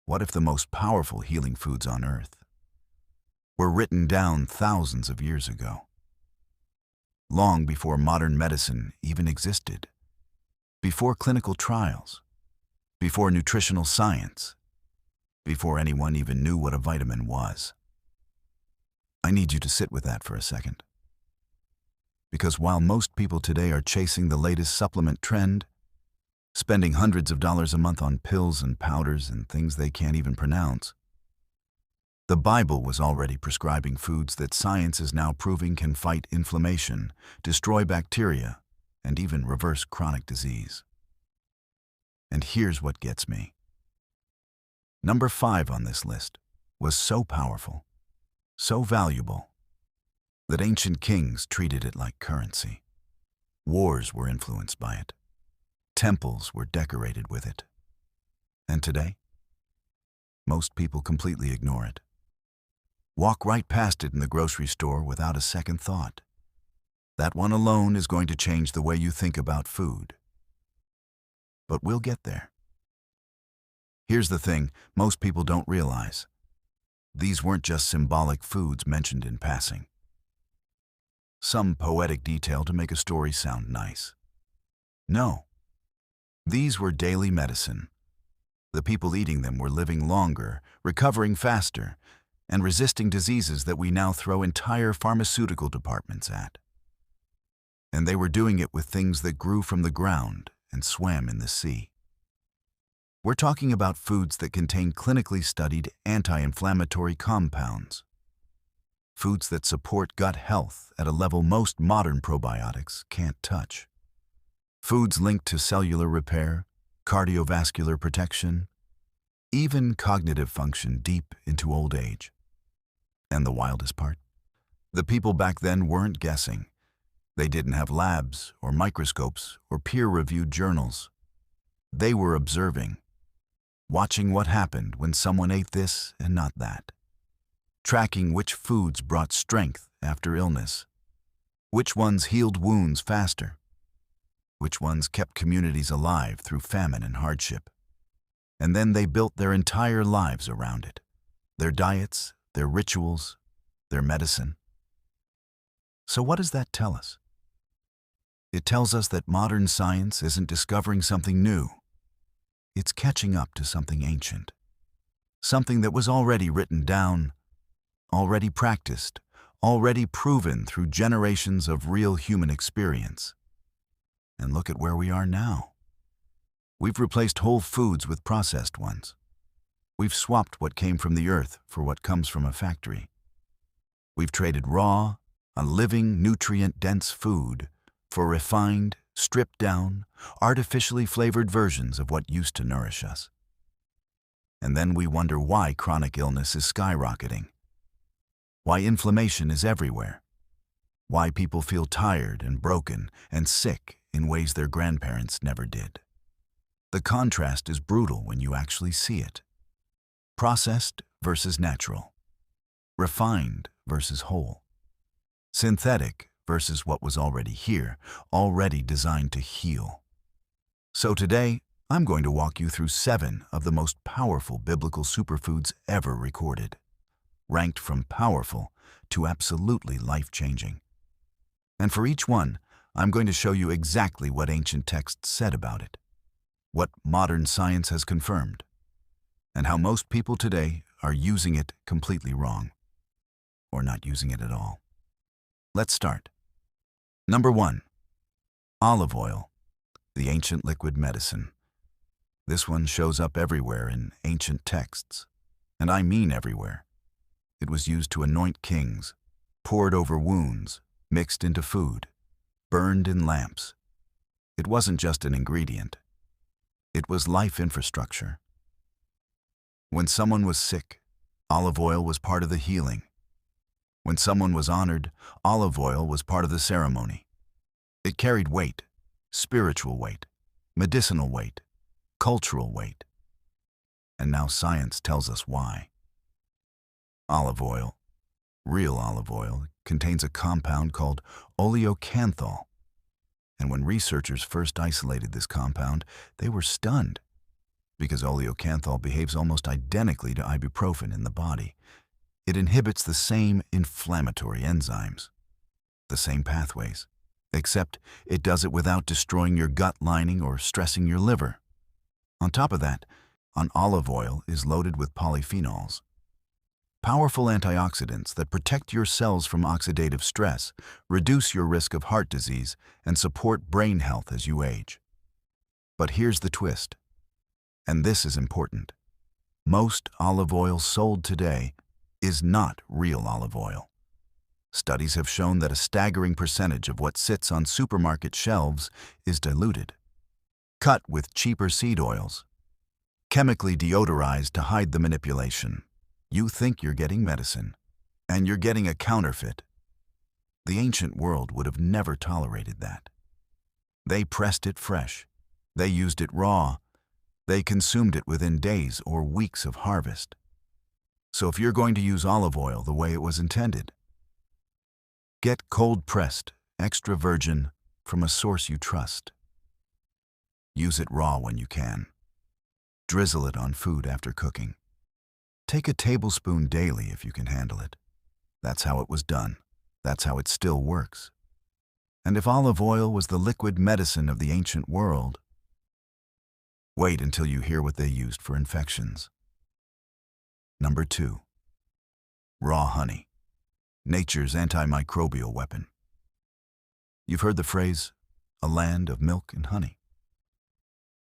What if the most powerful healing foods on earth were written down thousands of years ago, long before modern medicine even existed, before clinical trials, before nutritional science, before anyone even knew what a vitamin was? I need you to sit with that for a second. Because while most people today are chasing the latest supplement trend, spending hundreds of dollars a month on pills and powders and things they can't even pronounce, the Bible was already prescribing foods that science is now proving can fight inflammation, destroy bacteria, and even reverse chronic disease. And here's what gets me. Number 5 on this list was so powerful, so valuable, that ancient kings treated it like currency. Wars were influenced by it. Temples were decorated with it. And today, most people completely ignore it. Walk right past it in the grocery store without a second thought. That one alone is going to change the way you think about food. But we'll get there. Here's the thing most people don't realize. These weren't just symbolic foods mentioned in passing. Some poetic detail to make a story sound nice. No. These were daily medicine. The people eating them were living longer, recovering faster, and resisting diseases that we now throw entire pharmaceutical departments at. And they were doing it with things that grew from the ground and swam in the sea. We're talking about foods that contain clinically studied anti-inflammatory compounds. Foods that support gut health at a level most modern probiotics can't touch. Foods linked to cellular repair, cardiovascular protection, even cognitive function deep into old age. And the wildest part? The people back then weren't guessing. They didn't have labs or microscopes or peer-reviewed journals. They were observing, watching what happened when someone ate this and not that, tracking which foods brought strength after illness, which ones healed wounds faster, which ones kept communities alive through famine and hardship. And then they built their entire lives around it, their diets, their rituals, their medicine. So what does that tell us? It tells us that modern science isn't discovering something new. It's catching up to something ancient, something that was already written down, already practiced, already proven through generations of real human experience. And look at where we are now. We've replaced whole foods with processed ones. We've swapped what came from the earth for what comes from a factory. We've traded raw, a living, nutrient-dense food for refined, stripped-down, artificially flavored versions of what used to nourish us. And then we wonder why chronic illness is skyrocketing, why inflammation is everywhere, why people feel tired and broken and sick in ways their grandparents never did. The contrast is brutal when you actually see it. Processed versus natural. Refined versus whole. Synthetic versus what was already here, already designed to heal. So today, I'm going to walk you through 7 of the most powerful biblical superfoods ever recorded, ranked from powerful to absolutely life-changing. And for each one, I'm going to show you exactly what ancient texts said about it, what modern science has confirmed, and how most people today are using it completely wrong, or not using it at all. Let's start. Number 1. Olive oil, the ancient liquid medicine. This one shows up everywhere in ancient texts, and I mean everywhere. It was used to anoint kings, poured over wounds, mixed into food, burned in lamps. It wasn't just an ingredient. It was life infrastructure. When someone was sick, olive oil was part of the healing. When someone was honored, olive oil was part of the ceremony. It carried weight, spiritual weight, medicinal weight, cultural weight. And now science tells us why. Olive oil, real olive oil, contains a compound called oleocanthal. And when researchers first isolated this compound, they were stunned. because oleocanthal behaves almost identically to ibuprofen in the body. It inhibits the same inflammatory enzymes, the same pathways, except it does it without destroying your gut lining or stressing your liver. On top of that, olive oil is loaded with polyphenols, powerful antioxidants that protect your cells from oxidative stress, reduce your risk of heart disease, and support brain health as you age. But here's the twist, and this is important. Most olive oil sold today is not real olive oil. Studies have shown that a staggering percentage of what sits on supermarket shelves is diluted, cut with cheaper seed oils, chemically deodorized to hide the manipulation. You think you're getting medicine, and you're getting a counterfeit. The ancient world would have never tolerated that. They pressed it fresh. They used it raw. They consumed it within days or weeks of harvest. So if you're going to use olive oil the way it was intended, get cold-pressed, extra virgin from a source you trust. Use it raw when you can. Drizzle it on food after cooking. Take a tablespoon daily if you can handle it. That's how it was done. That's how it still works. And if olive oil was the liquid medicine of the ancient world, wait until you hear what they used for infections. Number 2. Raw honey, nature's antimicrobial weapon. You've heard the phrase, a land of milk and honey.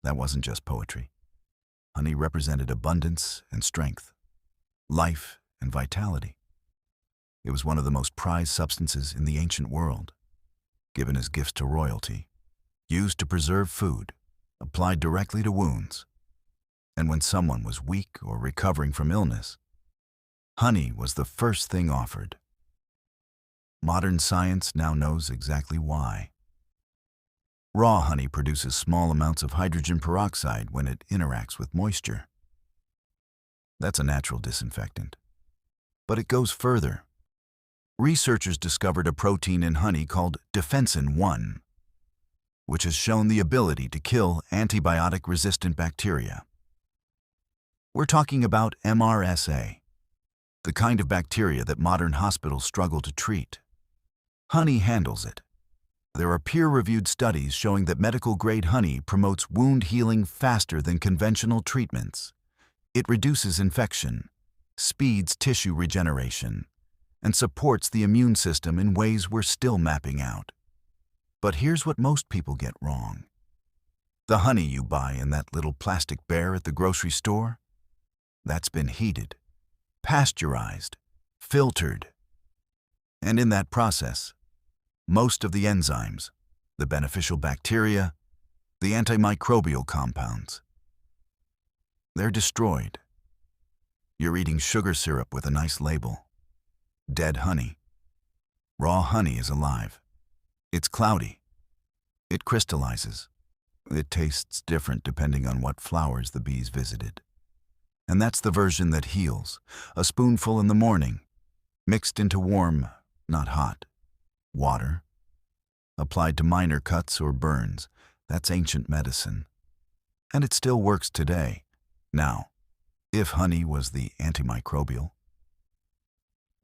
That wasn't just poetry. Honey represented abundance and strength, life and vitality. It was one of the most prized substances in the ancient world, given as gifts to royalty, used to preserve food, applied directly to wounds. And when someone was weak or recovering from illness, honey was the first thing offered. Modern science now knows exactly why. Raw honey produces small amounts of hydrogen peroxide when it interacts with moisture. That's a natural disinfectant. But it goes further. Researchers discovered a protein in honey called defensin-1, which has shown the ability to kill antibiotic-resistant bacteria. We're talking about MRSA, the kind of bacteria that modern hospitals struggle to treat. Honey handles it. There are peer-reviewed studies showing that medical-grade honey promotes wound healing faster than conventional treatments. It reduces infection, speeds tissue regeneration, and supports the immune system in ways we're still mapping out. But here's what most people get wrong. The honey you buy in that little plastic bear at the grocery store, that's been heated, pasteurized, filtered. And in that process, most of the enzymes, the beneficial bacteria, the antimicrobial compounds, they're destroyed. You're eating sugar syrup with a nice label. Dead honey. Raw honey is alive. It's cloudy. It crystallizes. It tastes different depending on what flowers the bees visited. And that's the version that heals. A spoonful in the morning, mixed into warm, not hot, water, applied to minor cuts or burns. That's ancient medicine. And it still works today. Now, if honey was the antimicrobial,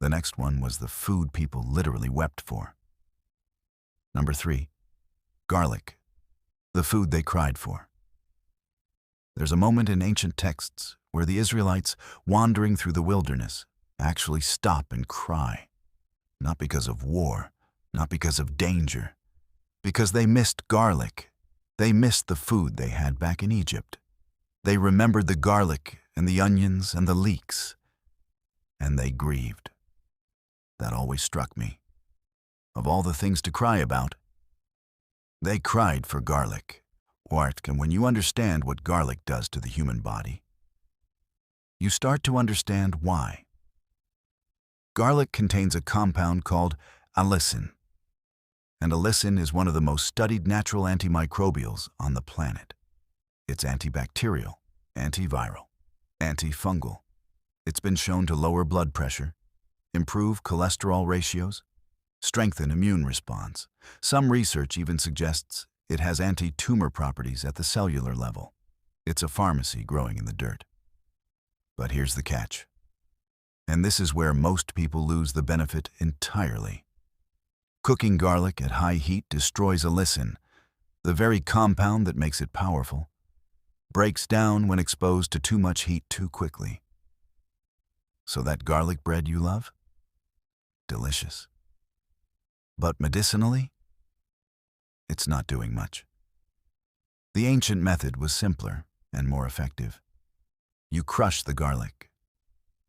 the next one was the food people literally wept for. Number 3, garlic, the food they cried for. There's a moment in ancient texts where the Israelites, wandering through the wilderness, actually stop and cry. Not because of war, not because of danger, because they missed garlic. They missed the food they had back in Egypt. They remembered the garlic and the onions and the leeks, and they grieved. That always struck me. Of all the things to cry about, they cried for garlic. And when you understand what garlic does to the human body, you start to understand why. Garlic contains a compound called allicin, and allicin is one of the most studied natural antimicrobials on the planet. It's antibacterial, antiviral, antifungal. It's been shown to lower blood pressure, improve cholesterol ratios, strengthen immune response. Some research even suggests it has anti-tumor properties at the cellular level. It's a pharmacy growing in the dirt. But here's the catch. And this is where most people lose the benefit entirely. Cooking garlic at high heat destroys allicin, the very compound that makes it powerful, breaks down when exposed to too much heat too quickly. So that garlic bread you love? Delicious. But medicinally? It's not doing much. The ancient method was simpler and more effective. You crush the garlic.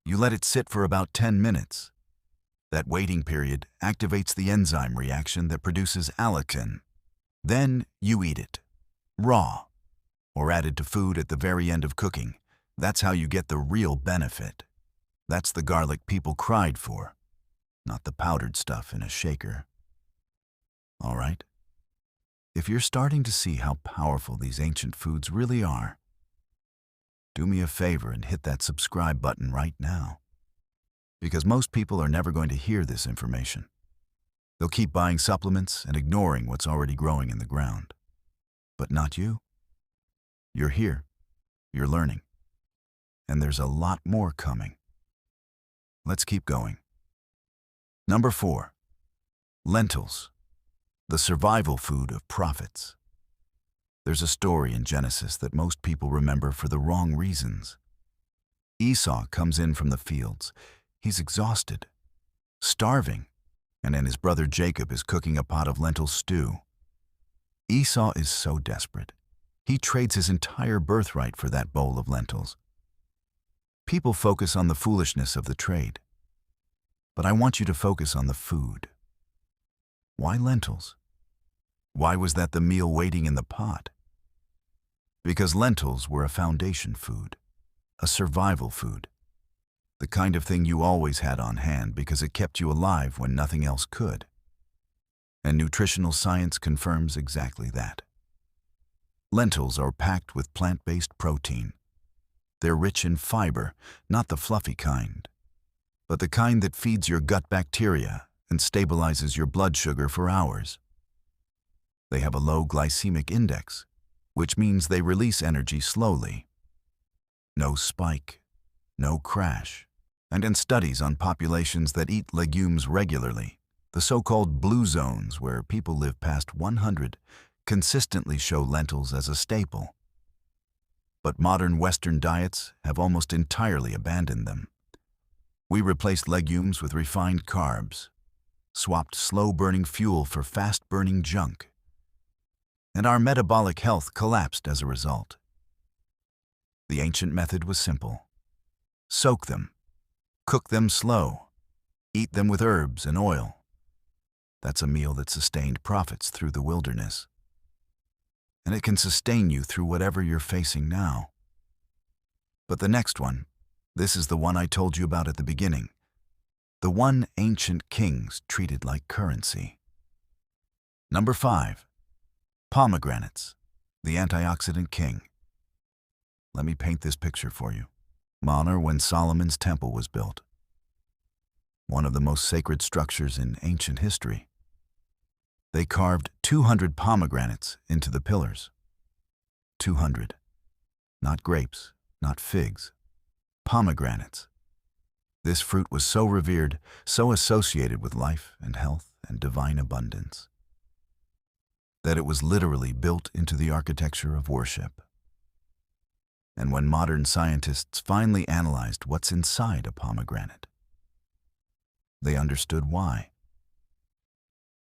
You let it sit for about 10 minutes. That waiting period activates the enzyme reaction that produces allicin. Then you eat it, raw, or added to food at the very end of cooking. That's how you get the real benefit. That's the garlic people cried for, not the powdered stuff in a shaker. All right? If you're starting to see how powerful these ancient foods really are, do me a favor and hit that subscribe button right now. Because most people are never going to hear this information. They'll keep buying supplements and ignoring what's already growing in the ground. But not you. You're here. You're learning. And there's a lot more coming. Let's keep going. Number 4. Lentils, the survival food of prophets. There's a story in Genesis that most people remember for the wrong reasons. Esau comes in from the fields. He's exhausted, starving, and then his brother Jacob is cooking a pot of lentil stew. Esau is so desperate. He trades his entire birthright for that bowl of lentils. People focus on the foolishness of the trade. But I want you to focus on the food. Why lentils? Why was that the meal waiting in the pot? Because lentils were a foundation food, a survival food, the kind of thing you always had on hand because it kept you alive when nothing else could. And nutritional science confirms exactly that. Lentils are packed with plant-based protein. They're rich in fiber, not the fluffy kind, but the kind that feeds your gut bacteria and stabilizes your blood sugar for hours. They have a low glycemic index, which means they release energy slowly. No spike, no crash. And in studies on populations that eat legumes regularly, the so-called blue zones where people live past 100 consistently show lentils as a staple. But modern Western diets have almost entirely abandoned them. We replaced legumes with refined carbs, swapped slow-burning fuel for fast-burning junk, and our metabolic health collapsed as a result. The ancient method was simple. Soak them, cook them slow, eat them with herbs and oil. That's a meal that sustained prophets through the wilderness. And it can sustain you through whatever you're facing now. But the next one, this is the one I told you about at the beginning. The one ancient kings treated like currency. Number 5. Pomegranates, the antioxidant king. Let me paint this picture for you. Honor when Solomon's temple was built. One of the most sacred structures in ancient history. They carved 200 pomegranates into the pillars. 200. Not grapes, not figs. Pomegranates. This fruit was so revered, so associated with life and health and divine abundance, that it was literally built into the architecture of worship. And when modern scientists finally analyzed what's inside a pomegranate, they understood why.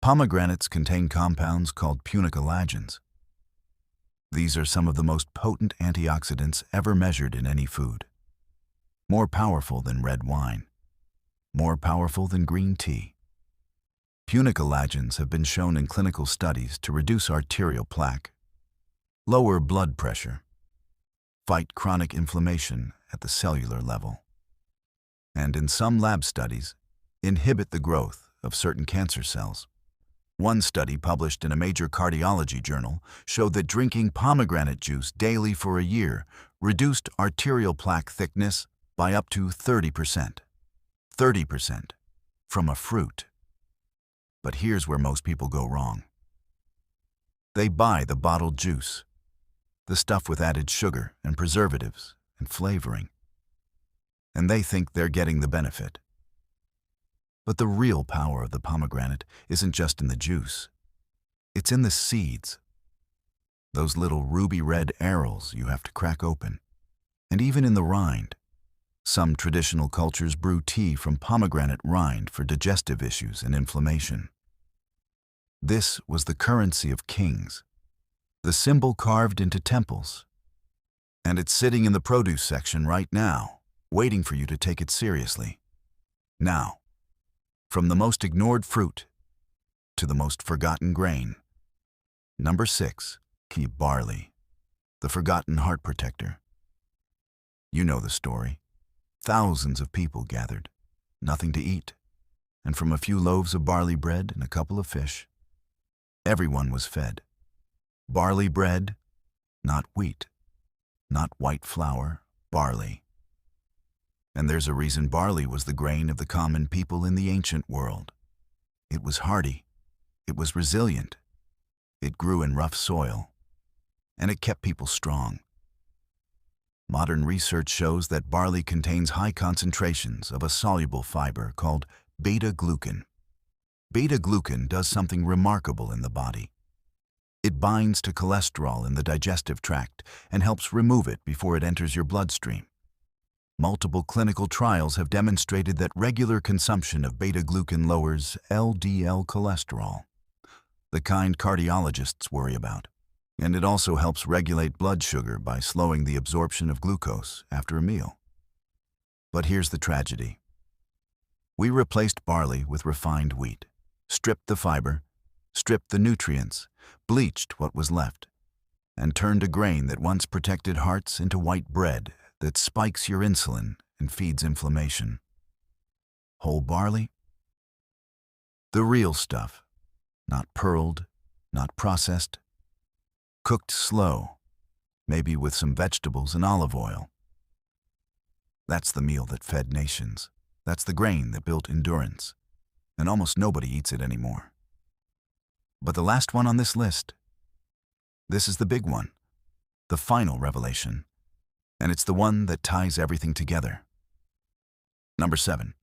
Pomegranates contain compounds called punicolagens. These are some of the most potent antioxidants ever measured in any food. More powerful than red wine. More powerful than green tea. Punicolagens have been shown in clinical studies to reduce arterial plaque, lower blood pressure, fight chronic inflammation at the cellular level, and in some lab studies, inhibit the growth of certain cancer cells. One study published in a major cardiology journal showed that drinking pomegranate juice daily for a year reduced arterial plaque thickness by up to 30%. 30% from a fruit. But here's where most people go wrong. They buy the bottled juice. the stuff with added sugar and preservatives and flavoring. And they think they're getting the benefit. But the real power of the pomegranate isn't just in the juice. It's in the seeds. Those little ruby-red arils you have to crack open. And even in the rind. Some traditional cultures brew tea from pomegranate rind for digestive issues and inflammation. This was the currency of kings, the symbol carved into temples. And it's sitting in the produce section right now, waiting for you to take it seriously. Now, from the most ignored fruit to the most forgotten grain. Number 6, barley, the forgotten heart protector. You know the story. Thousands of people gathered, nothing to eat, and from a few loaves of barley bread and a couple of fish, everyone was fed. Barley bread, not wheat, not white flour, barley. And there's a reason barley was the grain of the common people in the ancient world. It was hardy, it was resilient, it grew in rough soil, and it kept people strong. Modern research shows that barley contains high concentrations of a soluble fiber called beta-glucan. Beta-glucan does something remarkable in the body. It binds to cholesterol in the digestive tract and helps remove it before it enters your bloodstream. Multiple clinical trials have demonstrated that regular consumption of beta-glucan lowers LDL cholesterol, the kind cardiologists worry about. And it also helps regulate blood sugar by slowing the absorption of glucose after a meal. But here's the tragedy. We replaced barley with refined wheat, stripped the fiber, stripped the nutrients, bleached what was left, and turned a grain that once protected hearts into white bread that spikes your insulin and feeds inflammation. Whole barley? The real stuff, not pearled, not processed, cooked slow, maybe with some vegetables and olive oil. That's the meal that fed nations. That's the grain that built endurance. And almost nobody eats it anymore. But the last one on this list, this is the big one, the final revelation. And it's the one that ties everything together. Number 7,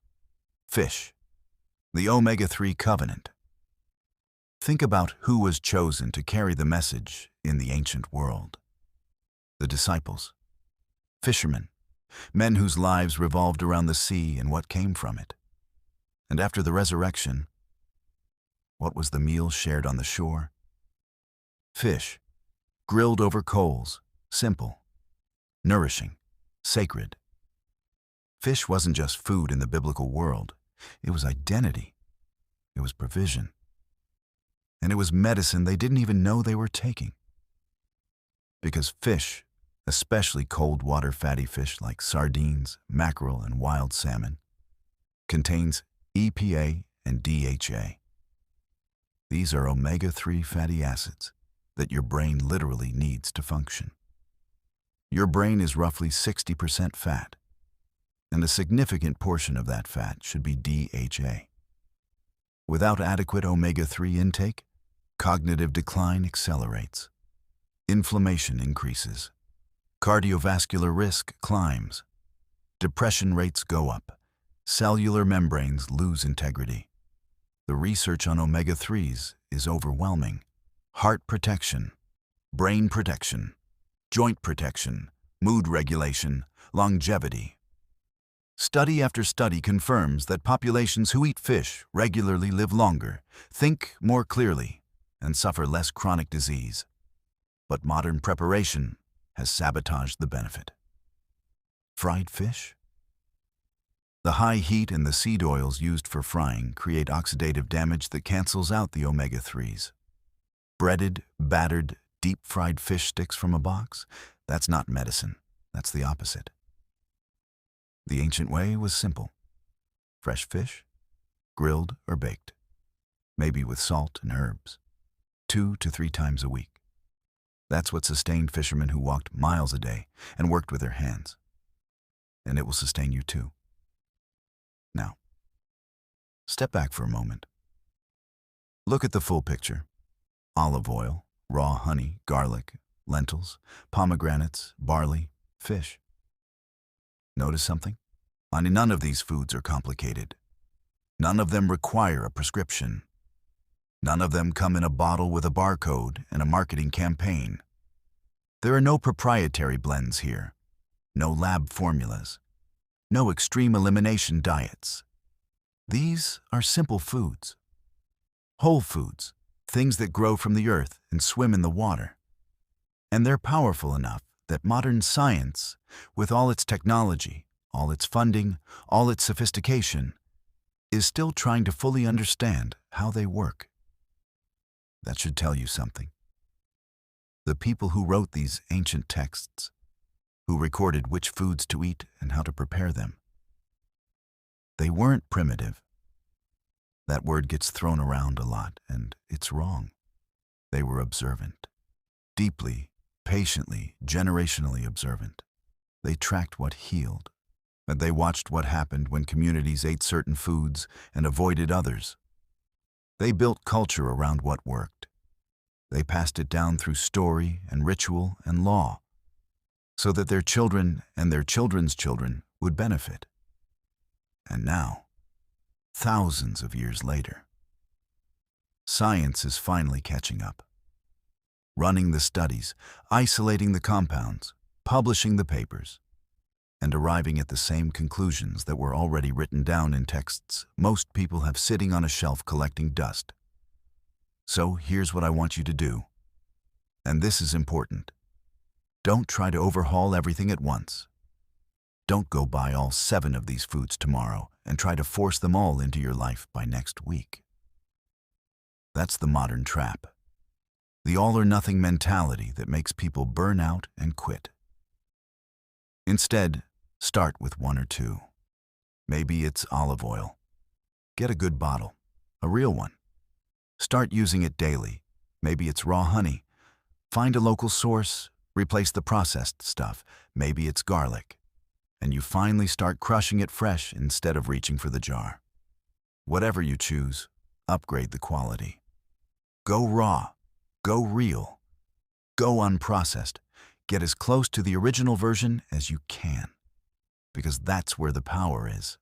fish, the omega-3 covenant. Think about who was chosen to carry the message in the ancient world. The disciples, fishermen, men whose lives revolved around the sea and what came from it. And after the resurrection, what was the meal shared on the shore? Fish, grilled over coals, simple, nourishing, sacred. Fish wasn't just food in the biblical world. It was identity. It was provision. And it was medicine they didn't even know they were taking. Because fish, especially cold water fatty fish like sardines, mackerel, and wild salmon, contains EPA and DHA. These are omega-3 fatty acids that your brain literally needs to function. Your brain is roughly 60% fat, and a significant portion of that fat should be DHA. Without adequate omega-3 intake, cognitive decline accelerates, inflammation increases, cardiovascular risk climbs, depression rates go up, cellular membranes lose integrity. The research on omega-3s is overwhelming. Heart protection, brain protection, joint protection, mood regulation, longevity. Study after study confirms that populations who eat fish regularly live longer, think more clearly, and suffer less chronic disease. But modern preparation has sabotaged the benefit. Fried fish? The high heat and the seed oils used for frying create oxidative damage that cancels out the omega-3s. Breaded, battered, deep-fried fish sticks from a box? That's not medicine. That's the opposite. The ancient way was simple. Fresh fish, grilled or baked, maybe with salt and herbs, 2 to 3 times a week. That's what sustained fishermen who walked miles a day and worked with their hands. And it will sustain you too. Now, step back for a moment. Look at the full picture. Olive oil, raw honey, garlic, lentils, pomegranates, barley, fish. Notice something? None of these foods are complicated. None of them require a prescription. None of them come in a bottle with a barcode and a marketing campaign. There are no proprietary blends here, no lab formulas, no extreme elimination diets. These are simple foods. Whole foods, things that grow from the earth and swim in the water. And they're powerful enough that modern science, with all its technology, all its funding, all its sophistication, is still trying to fully understand how they work. That should tell you something. The people who wrote these ancient texts, who recorded which foods to eat and how to prepare them, they weren't primitive. That word gets thrown around a lot, and it's wrong. They were observant. Deeply, patiently, generationally observant. They tracked what healed, and they watched what happened when communities ate certain foods and avoided others. They built culture around what worked. They passed it down through story and ritual and law, so that their children and their children's children would benefit. And now, thousands of years later, science is finally catching up. Running the studies, isolating the compounds, publishing the papers, and arriving at the same conclusions that were already written down in texts most people have sitting on a shelf collecting dust. So here's what I want you to do. And this is important. Don't try to overhaul everything at once. Don't go buy all 7 of these foods tomorrow and try to force them all into your life by next week. That's the modern trap. The all-or-nothing mentality that makes people burn out and quit. Instead, start with 1 or 2. Maybe it's olive oil. Get a good bottle, a real one. Start using it daily. Maybe it's raw honey. Find a local source, replace the processed stuff. Maybe it's garlic. And you finally start crushing it fresh instead of reaching for the jar. Whatever you choose, upgrade the quality. Go raw. Go real. Go unprocessed. Get as close to the original version as you can. Because that's where the power is.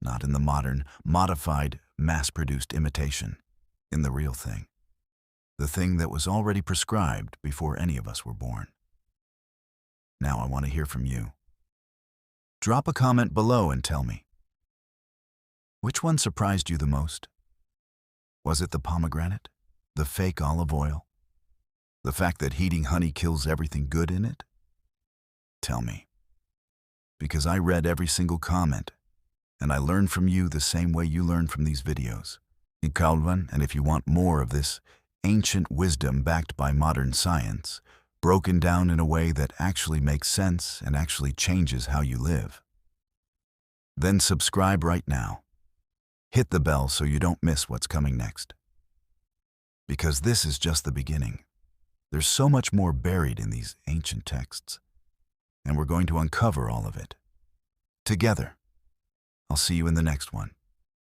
Not in the modern, modified, mass-produced imitation. In the real thing. The thing that was already prescribed before any of us were born. Now I want to hear from you. Drop a comment below and tell me. Which one surprised you the most? Was it the pomegranate? The fake olive oil? The fact that heating honey kills everything good in it? Tell me. Because I read every single comment, and I learned from you the same way you learn from these videos. And if you want more of this ancient wisdom backed by modern science, broken down in a way that actually makes sense and actually changes how you live, then subscribe right now. Hit the bell so you don't miss what's coming next. Because this is just the beginning. There's so much more buried in these ancient texts, and we're going to uncover all of it. Together. I'll see you in the next one.